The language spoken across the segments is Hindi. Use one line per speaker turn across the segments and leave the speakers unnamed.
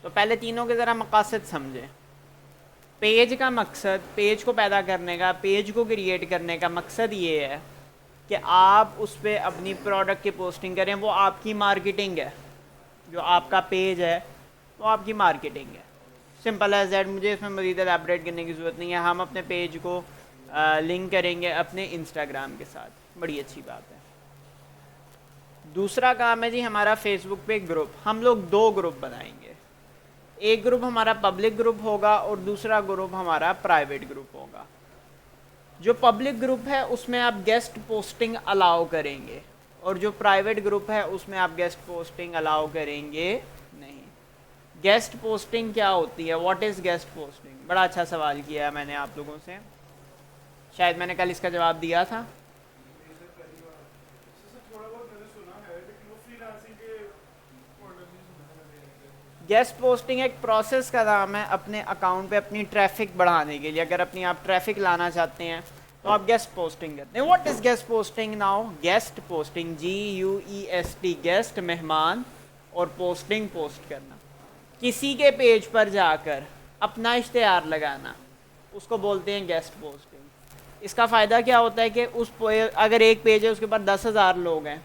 तो पहले तीनों के ज़रा मकासद समझें। पेज का मकसद, पेज को पैदा करने का, पेज को क्रिएट करने का मकसद ये है कि आप उस पर अपनी प्रोडक्ट की पोस्टिंग करें। वो आपकी मार्केटिंग है। जो आपका पेज है वो आपकी मार्केटिंग है। Simple as that. मुझे इसमें मज़ीद एलैबोरेट करने की ज़रूरत नहीं है। हम अपने पेज को लिंक करेंगे अपने इंस्टाग्राम के साथ, बड़ी अच्छी बात है। दूसरा काम है जी हमारा फेसबुक पे ग्रुप। हम लोग दो ग्रुप बनाएंगे। एक ग्रुप हमारा पब्लिक ग्रुप होगा और दूसरा ग्रुप हमारा प्राइवेट ग्रुप होगा। जो पब्लिक ग्रुप है उसमें आप गेस्ट पोस्टिंग अलाउ करेंगे और जो प्राइवेट ग्रुप है उसमें आप गेस्ट पोस्टिंग अलाउ करेंगे नहीं। गेस्ट पोस्टिंग क्या होती है? What is guest posting? बड़ा अच्छा सवाल किया है मैंने आप लोगों से। शायद मैंने कल इसका जवाब दिया था। गेस्ट पोस्टिंग एक प्रोसेस का नाम है अपने अकाउंट पे अपनी ट्रैफिक बढ़ाने के लिए। अगर अपनी आप ट्रैफिक लाना चाहते हैं तो आप गेस्ट पोस्टिंग करते हैं। What is guest posting now? Guest posting, GUEST, guest मेहमान, और पोस्टिंग पोस्ट करना। किसी के पेज पर जाकर अपना इश्तिहार लगाना, उसको बोलते हैं गेस्ट पोस्टिंग। इसका फ़ायदा क्या होता है कि अगर एक पेज है उसके ऊपर 10,000 लोग हैं,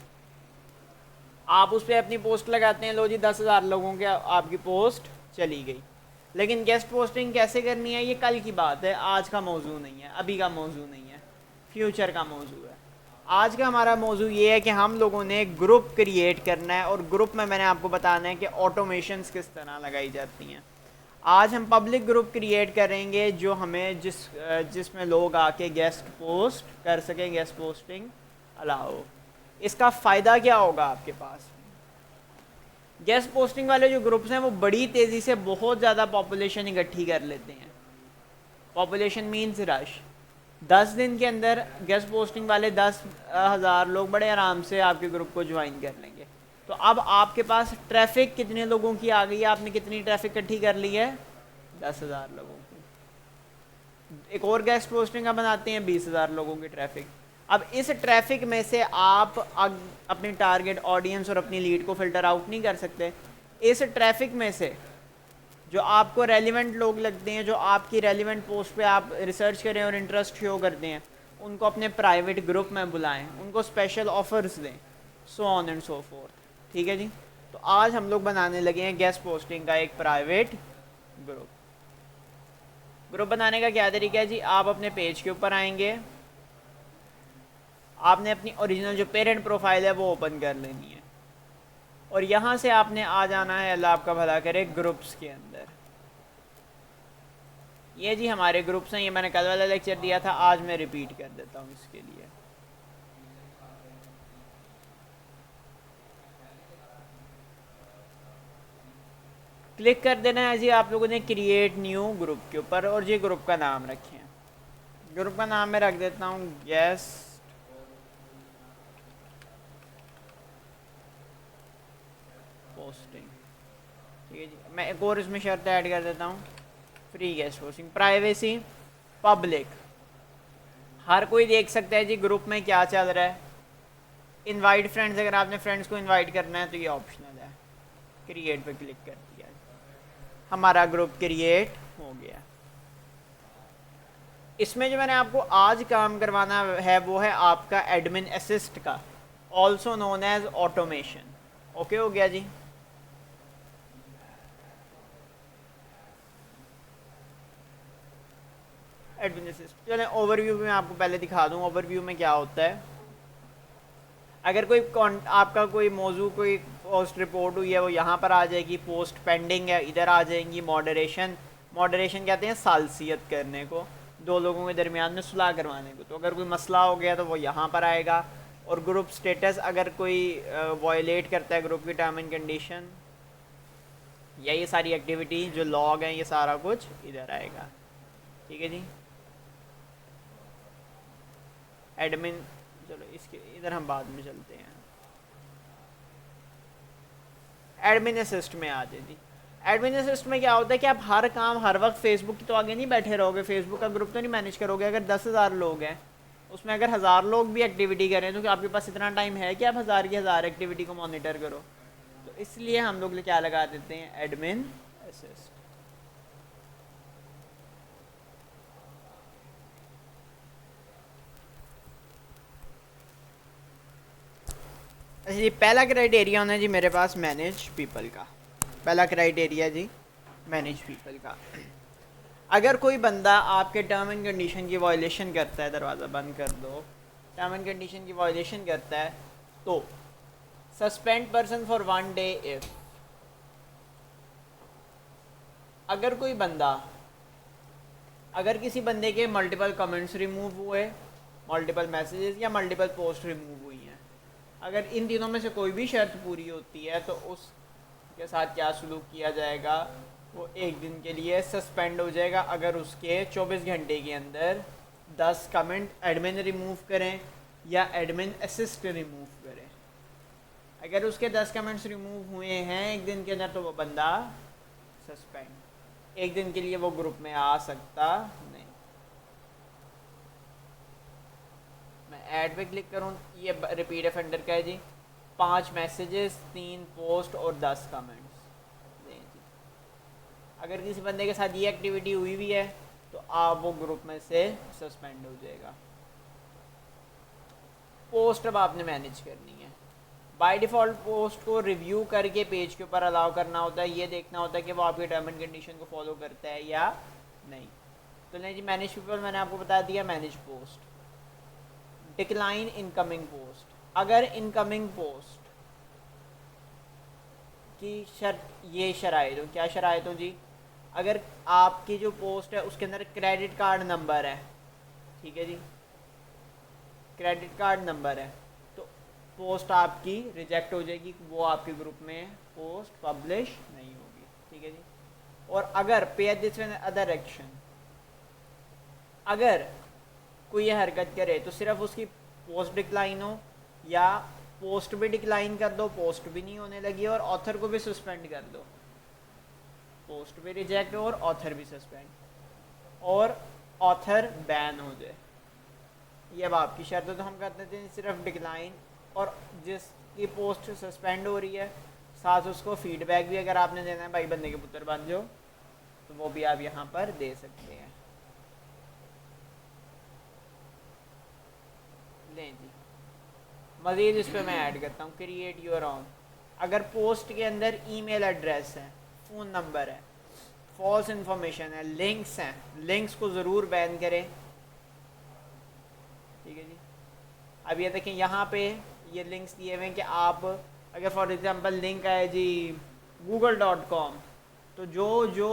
आप उस पर अपनी पोस्ट लगाते हैं, लो जी 10,000 लोगों के आपकी पोस्ट चली गई। लेकिन गेस्ट पोस्टिंग कैसे करनी है ये कल की बात है, आज का मौजू नहीं है, अभी का मौजू नहीं है, फ्यूचर का मौजू है। आज का हमारा मौजू ये है कि हम लोगों ने ग्रुप क्रिएट करना है और ग्रुप में मैंने आपको बताना है कि ऑटोमेशंस किस तरह लगाई जाती हैं। आज हम पब्लिक ग्रुप क्रिएट करेंगे जो हमें जिसमें लोग आके गेस्ट पोस्ट कर सकें, गेस्ट पोस्टिंग अलाउ। इसका फ़ायदा क्या होगा आपके पास? गेस्ट पोस्टिंग वाले जो ग्रुप्स हैं वो बड़ी तेज़ी से बहुत ज़्यादा पॉपुलेशन इकट्ठी कर लेते हैं। Population means rush. 10 दिन के अंदर गेस्ट पोस्टिंग वाले 10,000 लोग बड़े आराम से आपके ग्रुप को ज्वाइन कर लेंगे। तो अब आपके पास ट्रैफिक कितने लोगों की आ गई है? आपने कितनी ट्रैफिक इकट्ठी कर ली है? 10,000 लोगों की। एक और गेस्ट पोस्टिंग का बनाते हैं 20,000 लोगों की ट्रैफिक। अब इस ट्रैफिक में से आप अपनी टारगेट ऑडियंस और अपनी लीड को फिल्टर आउट नहीं कर सकते। इस ट्रैफिक में से जो आपको रेलिवेंट लोग लगते हैं, जो आपकी रेलिवेंट पोस्ट पे आप रिसर्च करें और इंटरेस्ट शो करते हैं, उनको अपने प्राइवेट ग्रुप में बुलाएं, उनको स्पेशल ऑफर्स दें, so on and so fourth. ठीक है जी। तो आज हम लोग बनाने लगे हैं गेस्ट पोस्टिंग का एक प्राइवेट ग्रुप। ग्रुप बनाने का क्या तरीका है जी? आप अपने पेज के ऊपर आएंगे, आपने अपनी ओरिजिनल जो पेरेंट प्रोफाइल है वो ओपन कर लेनी है और यहाँ से आपने आ जाना है, अल्लाह आपका भला करे, ग्रुप्स के अंदर। ये जी हमारे ग्रुप्स हैं। ये मैंने कल वाला लेक्चर दिया था, आज मैं रिपीट कर देता हूँ इसके लिए। क्लिक कर देना है जी आप लोगों ने क्रिएट न्यू ग्रुप के ऊपर और ये ग्रुप का नाम रखें। ग्रुप का नाम मैं रख देता हूँ गेस्ट पोस्टिंग। ठीक है जी। मैं एक और इसमें शर्त ऐड कर देता हूँ, free guest posting, privacy, public. हर कोई देख सकता है जी ग्रुप में क्या चल रहा है। इनवाइट फ्रेंड्स, अगर आपने फ्रेंड्स को इनवाइट करना है तो ये ऑप्शनल है। क्रिएट पे क्लिक कर दिया, हमारा ग्रुप क्रिएट हो गया। इसमें जो मैंने आपको आज काम करवाना है वो है आपका एडमिन असिस्ट का, also known as automation. Okay हो गया जी। एडमिन असिस्ट चलें ओवरव्यू में आपको पहले दिखा दूं। ओवरव्यू में क्या होता है? अगर कोई आपका कोई मौजू, कोई पोस्ट रिपोर्ट हुई है वो यहाँ पर आ जाएगी, पोस्ट पेंडिंग है इधर आ जाएंगी। मॉडरेशन, मॉडरेशन कहते हैं सालसियत करने को, दो लोगों के दरमियान में सुलह करवाने को। तो अगर कोई मसला हो गया तो वो यहाँ पर आएगा। और ग्रुप स्टेटस, अगर कोई वायलेट करता है ग्रुप की टर्म एंड कंडीशन या ये सारी एक्टिविटी जो लॉग हैं, ये सारा कुछ इधर आएगा। ठीक है जी। एडमिन, चलो इसके इधर हम बाद में चलते हैं। एडमिन असिस्ट में आ जाए जी। एडमिन असिस्ट में क्या होता है कि आप हर काम हर वक्त फेसबुक की तो आगे नहीं बैठे रहोगे, फेसबुक का ग्रुप तो नहीं मैनेज करोगे। अगर 10,000 लोग हैं उसमें अगर 1,000 लोग भी एक्टिविटी करें तो आपके पास इतना टाइम है कि आप 1,000 की 1,000 एक्टिविटी को मॉनिटर करो। तो इसलिए हम लोग क्या लगा देते हैं, एडमिन असिस्ट। जी पहला क्राइटेरिया होना है जी मेरे पास मैनेज पीपल का। पहला क्राइटेरिया जी मैनेज पीपल का। अगर कोई बंदा आपके टर्म एंड कंडीशन की वायलेशन करता है, दरवाज़ा बंद कर दो, टर्म एंड कंडीशन की वायलेशन करता है तो suspend person for 1 day if. अगर कोई बंदा, अगर किसी बंदे के मल्टीपल कमेंट्स रिमूव हुए, मल्टीपल मैसेजेस या मल्टीपल पोस्ट रिमूव हुई हैं, अगर इन तीनों में से कोई भी शर्त पूरी होती है तो उसके साथ क्या सलूक किया जाएगा, वो 1 दिन के लिए सस्पेंड हो जाएगा। अगर उसके 24 घंटे के अंदर 10 कमेंट एडमिन रिमूव करें या एडमिन असिस्ट रिमूव करें। अगर उसके 10 कमेंट्स रिमूव हुए हैं 1 दिन के अंदर तो वो बंदा सस्पेंड, 1 दिन के लिए वो ग्रुप में आ सकता नहीं। मैं ऐड पे क्लिक करूँ, ये रिपीट ऑफेंडर का है जी, 5 मैसेजेस, 3 पोस्ट और 10 कमेंट्स। अगर किसी बंदे के साथ ये एक्टिविटी हुई भी है तो आप वो ग्रुप में से सस्पेंड हो जाएगा। पोस्ट अब आपने मैनेज करनी है। बाय डिफ़ॉल्ट पोस्ट को रिव्यू करके पेज के ऊपर अलाउ करना होता है, ये देखना होता है कि वो आपके टर्म एंड कंडीशन को फॉलो करता है या नहीं। तो नहीं जी, मैनेज पीपल मैंने आपको बता दिया। Manage post, decline incoming post. अगर इनकमिंग पोस्ट की ये शराइत हो, क्या शराइत हो जी, अगर आपकी जो पोस्ट है उसके अंदर क्रेडिट कार्ड नंबर है, ठीक है जी, क्रेडिट कार्ड नंबर है, तो पोस्ट आपकी रिजेक्ट हो जाएगी, वो आपके ग्रुप में पोस्ट पब्लिश नहीं होगी, ठीक है जी। और अगर पे दिस अदर एक्शन, अगर कोई ये हरकत करे तो सिर्फ उसकी पोस्ट डिक्लाइन हो या पोस्ट भी डिक्लाइन कर दो, पोस्ट भी नहीं होने लगी और ऑथर को भी सस्पेंड कर दो, पोस्ट भी रिजेक्ट हो और ऑथर भी सस्पेंड और ऑथर बैन हो जाए, ये अब आपकी शर्त है। तो हम कहते थे सिर्फ डिक्लाइन, और जिसकी पोस्ट सस्पेंड हो रही है साथ उसको फीडबैक भी अगर आपने देना है, भाई बंदे के पुत्र बन जाओ, तो वो भी आप यहाँ पर दे सकते हैं। लें जी, मज़ीद इस पर मैं ऐड करता हूँ, क्रिएट योर ओन। अगर पोस्ट के अंदर ईमेल एड्रेस है, फ़ोन नंबर है, फॉल्स इंफॉर्मेशन है, लिंक्स हैं, लिंक्स को ज़रूर बैन करें, ठीक है जी। अब ये देखें यहाँ पे ये लिंक्स दिए हुए हैं कि आप अगर फॉर एग्जांपल लिंक है जी google.com, तो जो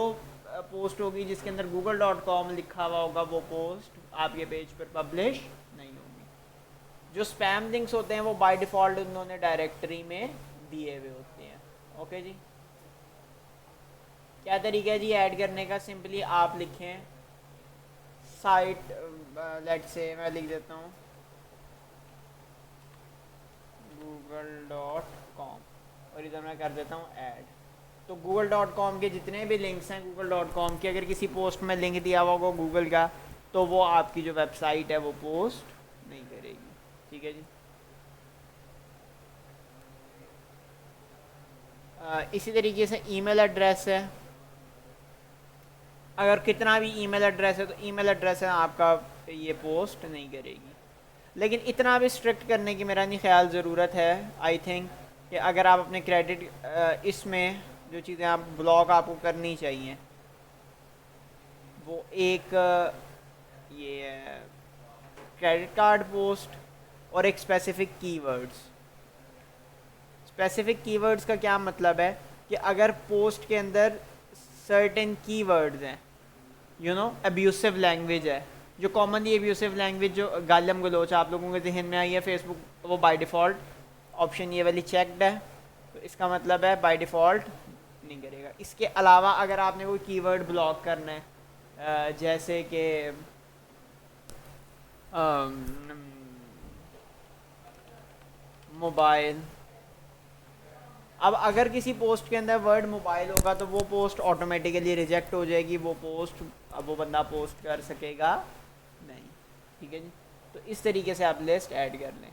पोस्ट होगी जिसके अंदर google.com लिखा हुआ होगा वो पोस्ट आपके पेज पर पब्लिश नहीं होगी। जो स्पैम लिंक्स होते हैं वो बाय डिफ़ॉल्ट उन्होंने डायरेक्टरी में दिए हुए होते हैं। ओके जी, क्या तरीका है जी ऐड करने का? सिंपली आप लिखें साइट, लेट्स से मैं लिख देता हूँ google.com और इधर मैं कर देता हूँ ऐड। तो google.com के जितने भी लिंक्स हैं, google.com के अगर किसी पोस्ट में लिंक दिया हुआ होगा गूगल का, तो वो आपकी जो वेबसाइट है वो पोस्ट नहीं करेगी, ठीक है जी। इसी तरीके से ईमेल एड्रेस है, अगर कितना भी ईमेल एड्रेस है तो ईमेल एड्रेस है आपका ये पोस्ट नहीं करेगी। लेकिन इतना भी स्ट्रिक्ट करने की मेरा नहीं ख्याल ज़रूरत है। आई थिंक कि अगर आप अपने क्रेडिट इसमें जो चीज़ें आप ब्लॉक आपको करनी चाहिए वो एक ये क्रेडिट कार्ड पोस्ट और एक स्पेसिफ़िक कीवर्ड्स। स्पेसिफ़िक कीवर्ड्स का क्या मतलब है कि अगर पोस्ट के अंदर सर्टेन कीवर्ड्स हैं, यू नो अब्यूसिव लैंग्वेज है, जो कॉमनली एब्यूसिव लैंग्वेज जो गालम गलोच आप लोगों के जहन में आई है फेसबुक, वो बाय डिफ़ॉल्ट ऑप्शन ये वाली चेक्ड है, तो इसका मतलब है बाय डिफ़ॉल्ट नहीं करेगा। इसके अलावा अगर आपने कोई कीवर्ड ब्लॉक करना है जैसे कि मोबाइल, अब अगर किसी पोस्ट के अंदर वर्ड मोबाइल होगा तो वो पोस्ट ऑटोमेटिकली रिजेक्ट हो जाएगी, वो पोस्ट अब वो बंदा पोस्ट कर सकेगा नहीं, ठीक है जी। तो इस तरीके से आप लिस्ट ऐड कर लें।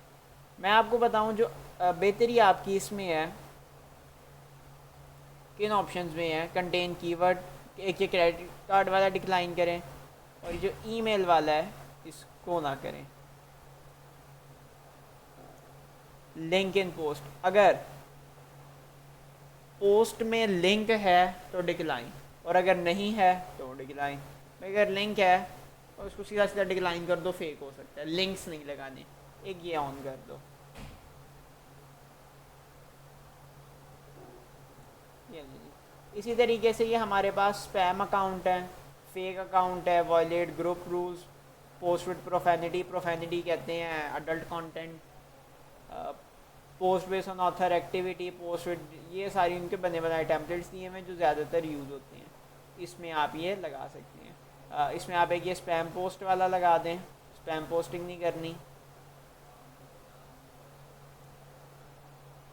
मैं आपको बताऊं जो बेहतरी आपकी इसमें है किन ऑप्शंस में है? कंटेन कीवर्ड, एक ये क्रेडिट कार्ड वाला डिक्लाइन करें, और जो ईमेल वाला है इसको ना करें। लिंक इन पोस्ट, अगर पोस्ट में लिंक है तो डिक्लाइन, और अगर नहीं है तो डिक्लाइन। अगर लिंक है तो उसको सीधा सीधा डिक्लाइन कर दो, फेक हो सकता है, लिंक्स नहीं लगाने। एक ये ऑन कर दो। इसी तरीके से ये हमारे पास स्पैम अकाउंट है, फेक अकाउंट है, violate group rules, post with profanity, profanity कहते हैं adult content, post based on author activity, post with, ये सारी उनके बने बनाए टेम्पलेट्स दिए हैं जो ज़्यादातर यूज़ होते हैं। इसमें आप ये लगा सकते हैं। इसमें आप एक ये स्पैम पोस्ट वाला लगा दें, स्पैम पोस्टिंग नहीं करनी।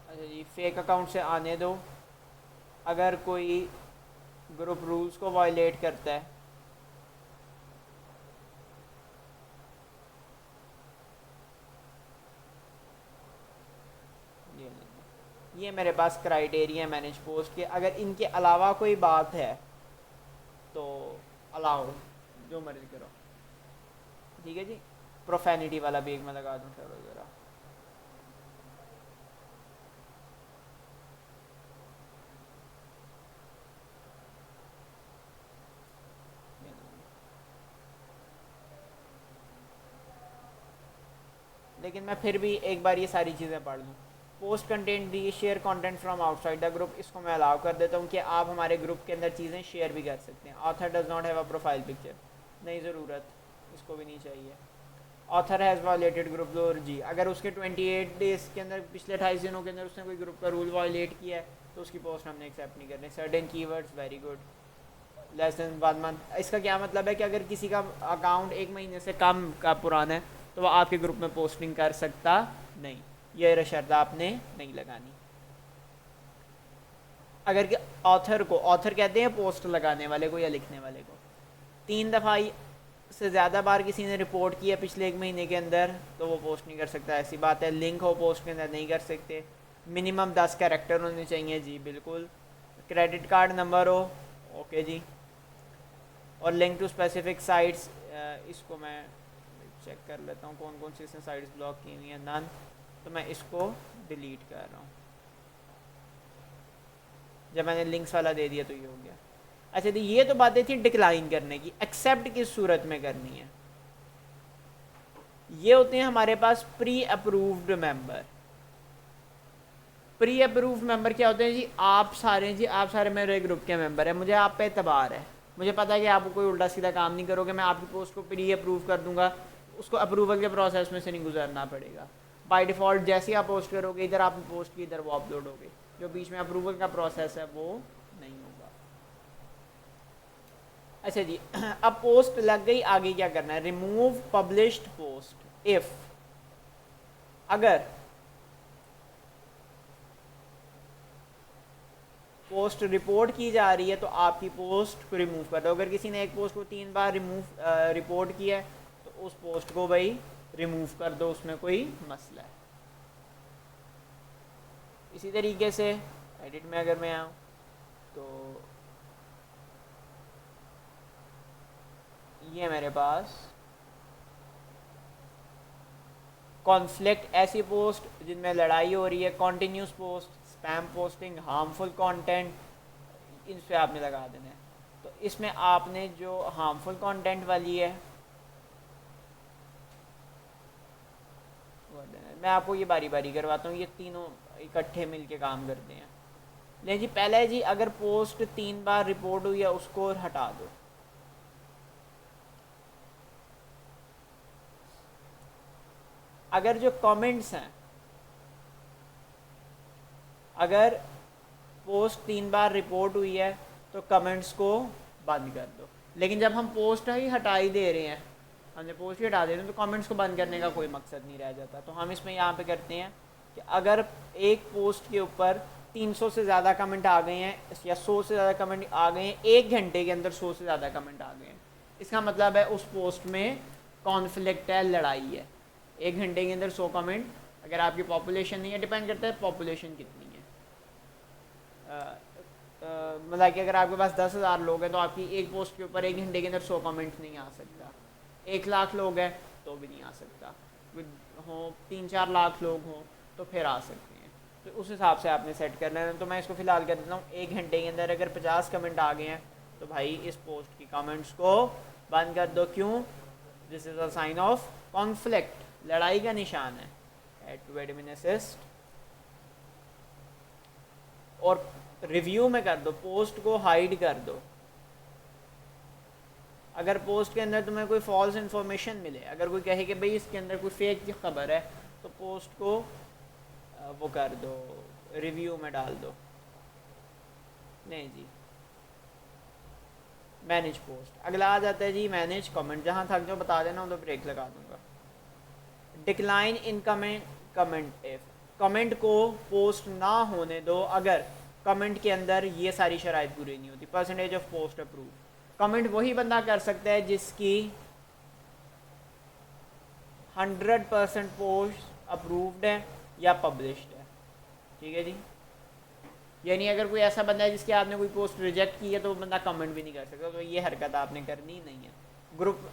अच्छा जी, फेक अकाउंट से आने दो। अगर कोई ग्रुप रूल्स को वायलेट करता है, ये मेरे पास क्राइटेरिया मैनेज पोस्ट के, अगर इनके अलावा कोई बात है तो अलाउ, जो मर्जी करो। ठीक है जी, प्रोफेनिटी वाला भी एक मैं लगा दूँ, चलो ज़रा। लेकिन मैं फिर भी एक बार ये सारी चीज़ें पढ़ लूँ। Post content the share content from outside the group, इसको मैं अलाउ कर देता हूँ कि आप हमारे ग्रुप के अंदर चीज़ें शेयर भी कर सकते हैं। Author does not have a profile picture, नहीं ज़रूरत, इसको भी नहीं चाहिए। Author has violated group rule जी, अगर उसके 28 डेज़ के अंदर, पिछले 28 दिनों के अंदर उसने कोई ग्रुप का रूल वायलेट किया है तो उसकी पोस्ट हमने एक्सेप्ट नहीं करनी। Certain keywords, very good. Less than 1 month, इसका क्या मतलब है कि अगर किसी का अकाउंट 1 महीने से कम का पुराना है तो वह आपके ग्रुप में पोस्टिंग कर सकता नहीं, ये शर्त आपने नहीं लगानी। अगर कि ऑथर को, ऑथर कहते हैं पोस्ट लगाने वाले को या लिखने वाले को, 3 दफ़ा से ज़्यादा बार किसी ने रिपोर्ट किया पिछले 1 महीने के अंदर तो वो पोस्ट नहीं कर सकता, ऐसी बात है। लिंक हो पोस्ट के अंदर नहीं कर सकते। मिनिमम 10 कैरेक्टर होने चाहिए जी, बिल्कुल। क्रेडिट कार्ड नंबर हो, ओके जी। और लिंक टू स्पेसिफिक साइट्स, इसको मैं चेक कर लेता हूँ कौन कौन सी इसने साइट्स ब्लॉक की हुई हैं। नन, तो मैं इसको डिलीट कर रहा हूँ। जब मैंने लिंक्स वाला दे दिया तो ये हो गया। अच्छा, तो ये तो बातें थी डिक्लाइन करने की। एक्सेप्ट किस सूरत में करनी है? ये होते हैं हमारे पास pre approved member. Pre approved member क्या होते हैं जी? आप सारे मेरे ग्रुप के मेंबर हैं, मुझे आप पे एतबार है, मुझे पता है कि आप कोई उल्टा सीधा काम नहीं करोगे, मैं आपकी पोस्ट को प्री अप्रूव कर दूंगा, उसको अप्रूवल के प्रोसेस में से नहीं गुजरना पड़ेगा। बाय डिफ़ॉल्ट जैसे ही आप पोस्ट करोगे, इधर आपने पोस्ट की, इधर वो अपलोड हो गई, जो बीच में अप्रूवल का प्रोसेस है वो नहीं होगा। अच्छा जी, अब पोस्ट लग गई, आगे क्या करना है? रिमूव पब्लिश्ड पोस्ट इफ, अगर पोस्ट रिपोर्ट की जा रही है तो आपकी पोस्ट को रिमूव कर दो। अगर किसी ने एक पोस्ट को 3 बार रिपोर्ट किया है तो उस पोस्ट को भाई रिमूव कर दो, उसमें कोई मसला है। इसी तरीके से एडिट में अगर मैं आऊँ तो ये मेरे पास कॉन्फ्लिक्ट, ऐसी पोस्ट जिनमें लड़ाई हो रही है, continuous post, spam posting, harmful content, इन पे आपने लगा देना है। तो इसमें आपने जो हार्मफुल कंटेंट वाली है, मैं आपको ये बारी बारी करवाता हूँ, ये तीनों इकट्ठे मिलके काम करते हैं। ले जी, पहला है जी, अगर पोस्ट 3 बार रिपोर्ट हुई है उसको हटा दो। अगर जो कमेंट्स हैं, अगर पोस्ट 3 बार रिपोर्ट हुई है तो कमेंट्स को बंद कर दो। लेकिन जब हम पोस्ट ही हटा ही दे रहे हैं, हमने पोस्ट ही हटा दे रहे हैं, तो कमेंट्स को बंद करने का कोई मकसद नहीं रह जाता। तो हम इसमें यहाँ पे करते हैं कि अगर एक पोस्ट के ऊपर 300 से ज़्यादा कमेंट आ गए हैं या 100 से ज़्यादा कमेंट आ गए हैं, 1 घंटे के अंदर 100 से ज़्यादा कमेंट आ गए हैं, इसका मतलब है उस पोस्ट में कॉन्फ्लिक्ट है, लड़ाई है। 1 घंटे के अंदर 100 कमेंट, अगर आपकी पॉपुलेशन नहीं है, डिपेंड करता है पॉपुलेशन कितनी है। मतलब कि अगर आपके पास 10,000 लोग हैं तो आपकी एक पोस्ट के ऊपर 1 घंटे के अंदर 100 कमेंट नहीं आ सकता। 1 लाख लोग हैं तो भी नहीं आ सकता, हो 3-4 लाख लोग हों तो फिर आ सकते हैं। तो उस हिसाब से आपने सेट कर लेना। तो मैं इसको फ़िलहाल कर देता हूँ 1 घंटे के अंदर अगर 50 कमेंट आ गए हैं तो भाई इस पोस्ट की कमेंट्स को बंद कर दो। क्यों? This is a sign of conflict, लड़ाई का निशान है। एड टू एडमिन असिस्ट और रिव्यू में कर दो, पोस्ट को हाइड कर दो। अगर पोस्ट के अंदर तुम्हें कोई फॉल्स इन्फॉर्मेशन मिले, अगर कोई कहे कि भाई इसके अंदर कोई फेक की खबर है, तो पोस्ट को वो कर दो, रिव्यू में डाल दो। नहीं जी, मैनेज पोस्ट। अगला आ जाता है जी मैनेज कमेंट। जहाँ थक जाओ बता देना, तो ब्रेक लगा दूंगा। Decline in comment if, comment को पोस्ट ना होने दो अगर कमेंट के अंदर ये सारी शराइत पूरी नहीं होती। Percentage of post approve, comment वही बंदा कर सकता है जिसकी 100% पोस्ट अप्रूव्ड है या पब्लिश्ड है। ठीक है जी, यानी अगर कोई ऐसा बंदा है जिसकी आपने कोई पोस्ट रिजेक्ट की है तो वो बंदा कमेंट भी नहीं कर सकता। तो ये हरकत आपने करनी नहीं है। ग्रुप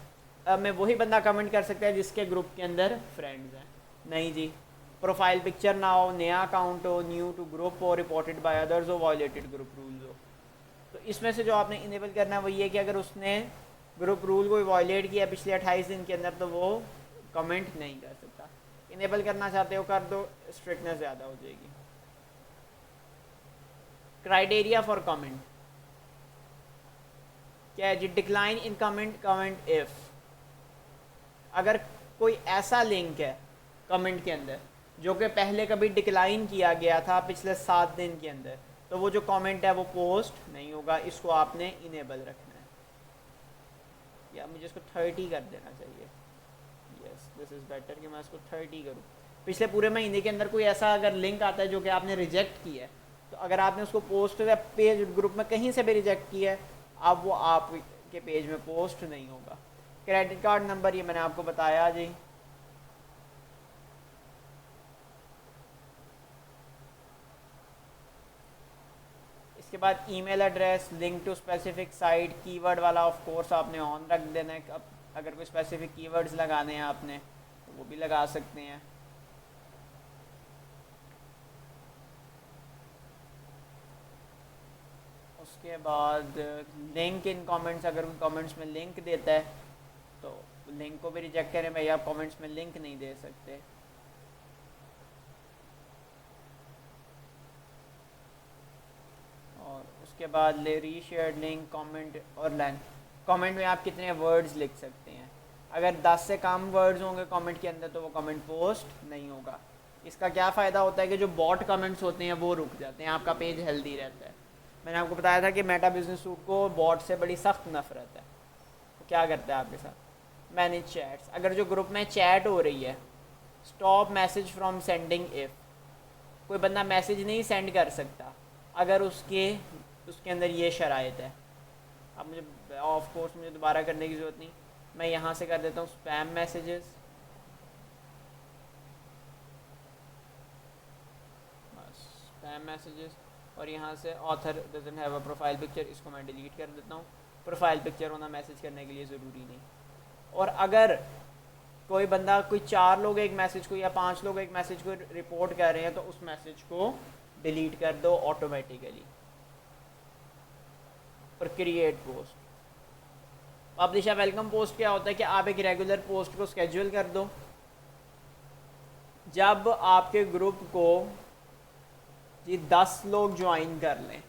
में वही बंदा कमेंट कर सकता है जिसके ग्रुप के अंदर फ्रेंड्स हैं। नहीं जी, प्रोफाइल पिक्चर ना हो, नया अकाउंट हो, न्यू टू ग्रुप हो, रिपोर्टेड बाय अदर्स हो, वायलेटेड ग्रुप रूल्स हो। तो इसमें से जो आपने इनेबल करना है वो ये कि अगर उसने ग्रुप रूल को वायलेट किया पिछले 28 दिन के अंदर तो वो कमेंट नहीं कर सकता। इनेबल करना चाहते हो कर दो, स्ट्रिक्टनेस ज़्यादा हो जाएगी। क्राइटेरिया फॉर कमेंट क्या है जी? डिक्लाइन इन कमेंट इफ, अगर कोई ऐसा लिंक है कमेंट के अंदर जो कि पहले कभी डिक्लाइन किया गया था पिछले 7 दिन के अंदर, तो वो जो कमेंट है वो पोस्ट नहीं होगा। इसको आपने इनेबल रखना है, या मुझे इसको 30 कर देना चाहिए। यस, दिस इज़ बेटर कि मैं इसको 30 करूँ। पिछले पूरे महीने के अंदर कोई ऐसा अगर लिंक आता है जो कि आपने रिजेक्ट किया है, तो अगर आपने उसको पोस्ट या पेज ग्रुप में कहीं से भी रिजेक्ट किया है, अब वो आपके पेज में पोस्ट नहीं होगा। क्रेडिट कार्ड नंबर ये मैंने आपको बताया जी। इसके बाद email address, link to specific site, keyword वाला ऑफ कोर्स आपने ऑन रख देना है। अगर कोई स्पेसिफिक कीवर्ड्स लगाने हैं आपने तो वो भी लगा सकते हैं। उसके बाद लिंक इन कमेंट्स, अगर कोई कमेंट्स में लिंक देता है तो लिंक को भी रिजेक्ट करें, भाई आप कमेंट्स में लिंक नहीं दे सकते। और उसके बाद ले रीशेयर्ड लिंक, कमेंट और लेंथ। कमेंट में आप कितने वर्ड्स लिख सकते हैं? अगर 10 से कम वर्ड्स होंगे कमेंट के अंदर तो वो कमेंट पोस्ट नहीं होगा। इसका क्या फ़ायदा होता है कि जो बॉट कमेंट्स होते हैं वो रुक जाते हैं, आपका पेज हेल्दी रहता है। मैंने आपको बताया था कि मेटा बिजनेस सूट को बॉट से बड़ी सख्त नफरत है। तो क्या करता है आपके साथ? मैनेज चैट्स, अगर जो ग्रुप में चैट हो रही है, stop message from sending if, कोई बंदा मैसेज नहीं सेंड कर सकता अगर उसके अंदर ये शराइत है। अब मुझे ऑफ कोर्स मुझे दोबारा करने की ज़रूरत नहीं, मैं यहाँ से कर देता हूँ स्पैम मैसेजेस। बस स्पैम मैसेजेस, और यहाँ से author doesn't have a profile picture, इसको मैं डिलीट कर देता हूँ। प्रोफाइल पिक्चर होना मैसेज करने के लिए ज़रूरी नहीं। और अगर कोई बंदा, कोई 4 लोग एक मैसेज को या 5 लोग एक मैसेज को रिपोर्ट कर रहे हैं तो उस मैसेज को डिलीट कर दो ऑटोमेटिकली। और create post, publish a welcome post क्या होता है कि आप एक रेगुलर पोस्ट को स्केड्यूल कर दो। जब आपके ग्रुप को जी 10 लोग ज्वाइन कर लें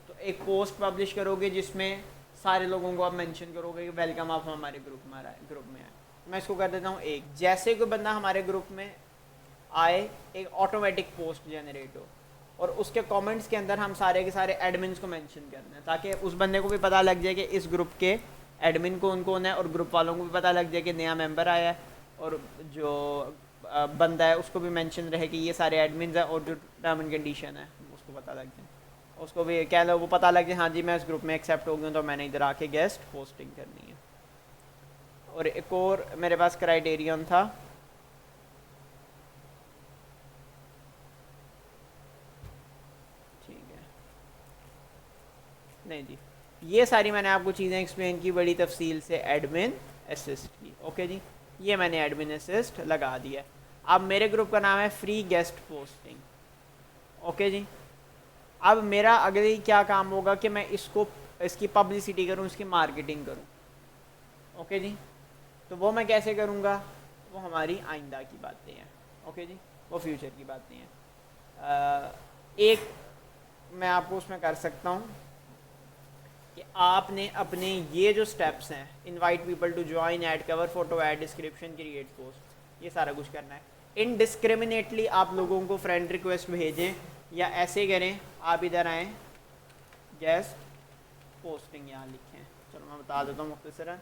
तो एक पोस्ट पब्लिश करोगे जिसमें सारे लोगों को आप मेंशन करोगे कि वेलकम, आप हमारे ग्रुप में आए। मैं इसको कर देता हूँ एक। जैसे कोई बंदा हमारे ग्रुप में आए, एक ऑटोमेटिक पोस्ट जनरेट हो और उसके कमेंट्स के अंदर हम सारे के सारे एडमिन्स को मेंशन कर दें, ताकि उस बंदे को भी पता लग जाए कि इस ग्रुप के एडमिन कौन कौन है, और ग्रुप वालों को भी पता लग जाए कि नया मेंबर आया है, और जो बंदा है उसको भी मेंशन रहे कि ये सारे एडमिन्स हैं, और जो टर्म एंड कंडीशन है उसको पता लग जाए। उसको भी कह लो वो पता लग जाए हाँ जी मैं इस ग्रुप में एक्सेप्ट हो गया तो मैंने इधर आके गेस्ट पोस्टिंग करनी है। और एक और मेरे पास क्राइटेरियन था, ठीक है, नहीं जी, ये सारी मैंने आपको चीज़ें एक्सप्लेन की बड़ी तफसील से एडमिन असिस्ट की। ओके जी, ये मैंने एडमिन असिस्ट लगा दिया। अब मेरे ग्रुप का नाम है फ्री गेस्ट पोस्टिंग। ओके जी, अब मेरा अगले क्या काम होगा कि मैं इसको इसकी पब्लिसिटी करूँ, इसकी मार्केटिंग करूँ। ओके जी, तो वो मैं कैसे करूँगा, वो हमारी आइंदा की बातें हैं। ओके जी, वो फ्यूचर की बातें हैं। एक मैं आपको उसमें कर सकता हूँ कि आपने अपने ये जो स्टेप्स हैं, invite people to join, add cover photo, add description, create post, ये सारा कुछ करना है। इनडिस्क्रिमिनेटली आप लोगों को फ्रेंड रिक्वेस्ट भेजें या ऐसे करें, आप इधर आएँ, गेस्ट पोस्टिंग यहाँ लिखें, चलो मैं बता देता हूँ मुख्तसरन।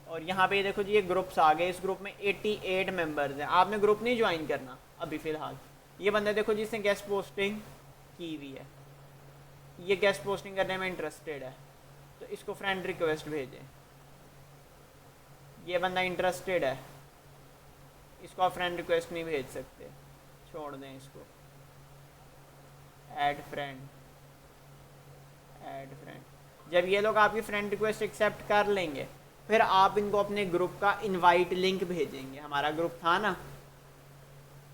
और यहाँ पे देखो जी, ये ग्रुप्स आ गए, इस ग्रुप में 88 मेंबर्स हैं। आपने ग्रुप नहीं ज्वाइन करना अभी फ़िलहाल। ये बंदा देखो जिसने गेस्ट पोस्टिंग की हुई है, ये गेस्ट पोस्टिंग करने में इंटरेस्टेड है, तो इसको फ्रेंड रिक्वेस्ट भेजें। ये बंदा इंटरेस्टेड है, इसको आप फ्रेंड रिक्वेस्ट नहीं भेज सकते, छोड़ दें इसको। Add friend, add friend. जब ये लोग आपकी फ्रेंड रिक्वेस्ट एक्सेप्ट कर लेंगे, फिर आप इनको अपने ग्रुप का इनवाइट लिंक भेजेंगे। हमारा ग्रुप था ना,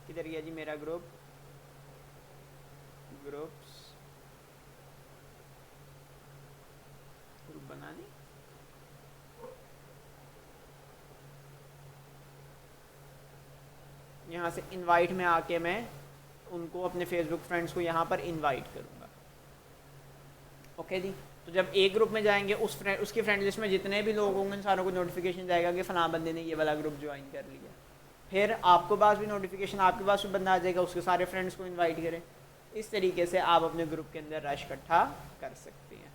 किधर गया जी मेरा ग्रुप, ग्रुप्स, ग्रुप बनाने, यहाँ से इनवाइट में आके मैं उनको अपने फेसबुक फ्रेंड्स को यहाँ पर इनवाइट करूँगा। ओके जी, तो जब एक ग्रुप में जाएंगे, उसकी फ्रेंड लिस्ट में जितने भी लोग होंगे, सारों को नोटिफिकेशन जाएगा कि फलां बंदे ने ये वाला ग्रुप ज्वाइन कर लिया। फिर आपको पास भी नोटिफिकेशन, आपके पास भी बंदा आ जाएगा, उसके सारे फ्रेंड्स को इनवाइट करें। इस तरीके से आप अपने ग्रुप के अंदर रश इकट्ठा कर सकते हैं।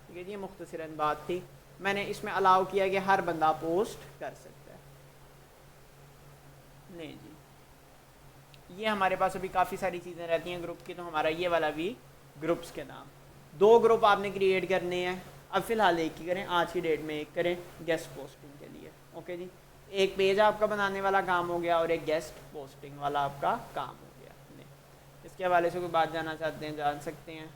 ठीक है जी, ये मुख्तसरन बात थी। मैंने इसमें अलाउ किया कि हर बंदा पोस्ट कर सकता है। नहीं जी, ये हमारे पास अभी काफ़ी सारी चीज़ें रहती हैं ग्रुप की, तो हमारा ये वाला भी ग्रुप्स के नाम, 2 ग्रुप आपने क्रिएट करने हैं। अब फ़िलहाल एक ही करें, आज की डेट में एक करें गेस्ट पोस्टिंग के लिए। ओके जी, एक पेज आपका बनाने वाला काम हो गया और एक गेस्ट पोस्टिंग वाला आपका काम हो गया। इसके हवाले से कोई बात जानना चाहते हैं, जान सकते हैं।